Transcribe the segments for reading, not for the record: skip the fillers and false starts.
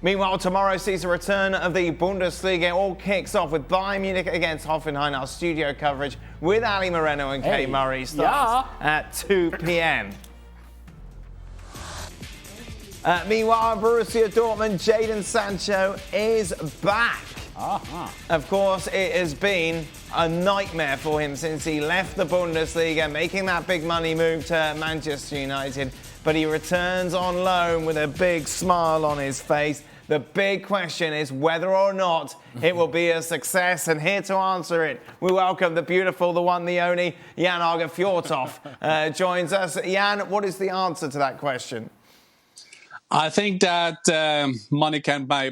Meanwhile, tomorrow sees the return of the Bundesliga. It all kicks off with Bayern Munich against Hoffenheim. Our studio coverage with Ali Moreno and Kay Murray starts at 2 p.m. Meanwhile, Borussia Dortmund, Jadon Sancho is back. Of course, it has been a nightmare for him since he left the Bundesliga, making that big money move to Manchester United. But he returns on loan with a big smile on his face. The big question is whether or not it will be a success. And here to answer it, we welcome the beautiful, the one, the only, Aage Fjortoft joins us. Jan, what is the answer to that question? I think that money can't buy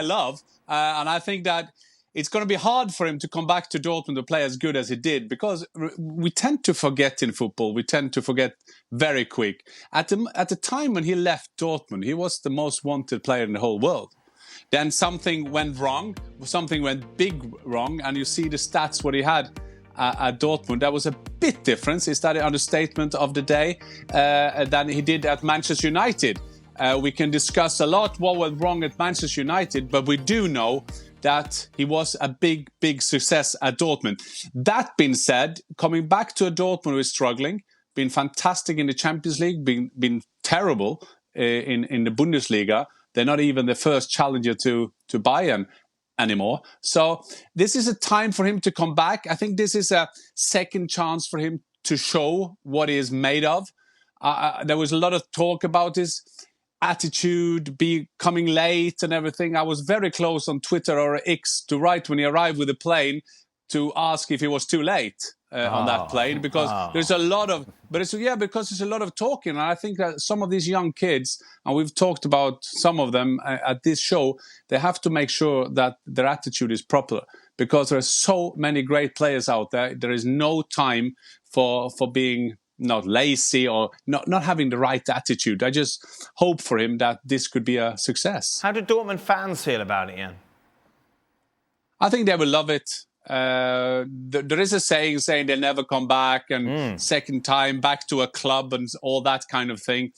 love. And I think that it's going to be hard for him to come back to Dortmund to play as good as he did, because we tend to forget in football. We tend to forget very quick. At the time when he left Dortmund, he was the most wanted player in the whole world. Then something went wrong, something went big wrong, and you see the stats what he had at Dortmund. That was a bit different. Is that an understatement of the day than he did at Manchester United? We can discuss a lot what went wrong at Manchester United, but we do know that he was a big success at Dortmund. That being said, coming back to a Dortmund who is struggling, been fantastic in the Champions League, been terrible in the Bundesliga. They're not even the first challenger to Bayern anymore. So this is a time for him to come back. I think this is a second chance for him to show what he is made of. There was a lot of talk about his attitude, coming late and everything. I was very close on Twitter or X to write when he arrived with the plane to ask if he was too late on that plane, because there's a lot of, because there's a lot of talking. And I think that some of these young kids, and we've talked about some of them at this show, they have to make sure that their attitude is proper, because there are so many great players out there. There is no time for being not lazy or not having the right attitude. I just hope for him that this could be a success. How do Dortmund fans feel about it, Jan? I think they will love it. There is a saying they'll never come back, and second time back to a club and all that kind of thing.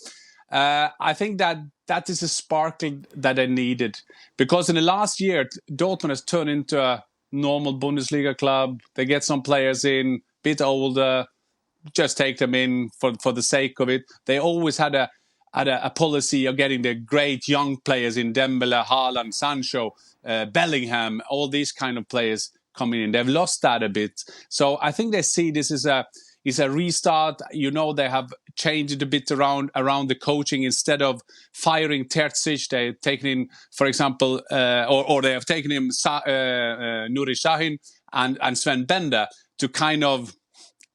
I think that is a sparkle that they needed, because in the last year, Dortmund has turned into a normal Bundesliga club. They get some players in, bit older, just take them in for the sake of it. They always had a policy of getting the great young players in, Dembele, Haaland, Sancho, Bellingham, all these kind of players coming in. They've lost that a bit. So I think they see this is a restart. You know, they have changed a bit around the coaching. Instead of firing Terzic, they've taken in, for example, or they have taken in Nuri Sahin and Sven Bender to kind of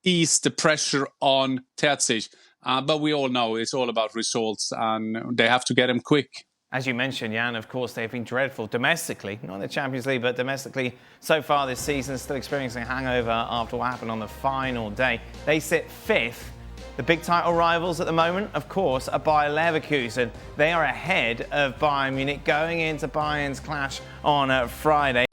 ease the pressure on Terzic. But we all know it's all about results, and they have to get them quick. As you mentioned, Jan, of course, they've been dreadful domestically, not in the Champions League, but domestically so far this season, still experiencing a hangover after what happened on the final day. They sit fifth. The big title rivals at the moment, of course, are Bayer Leverkusen. They are ahead of Bayern Munich going into Bayern's clash on Friday.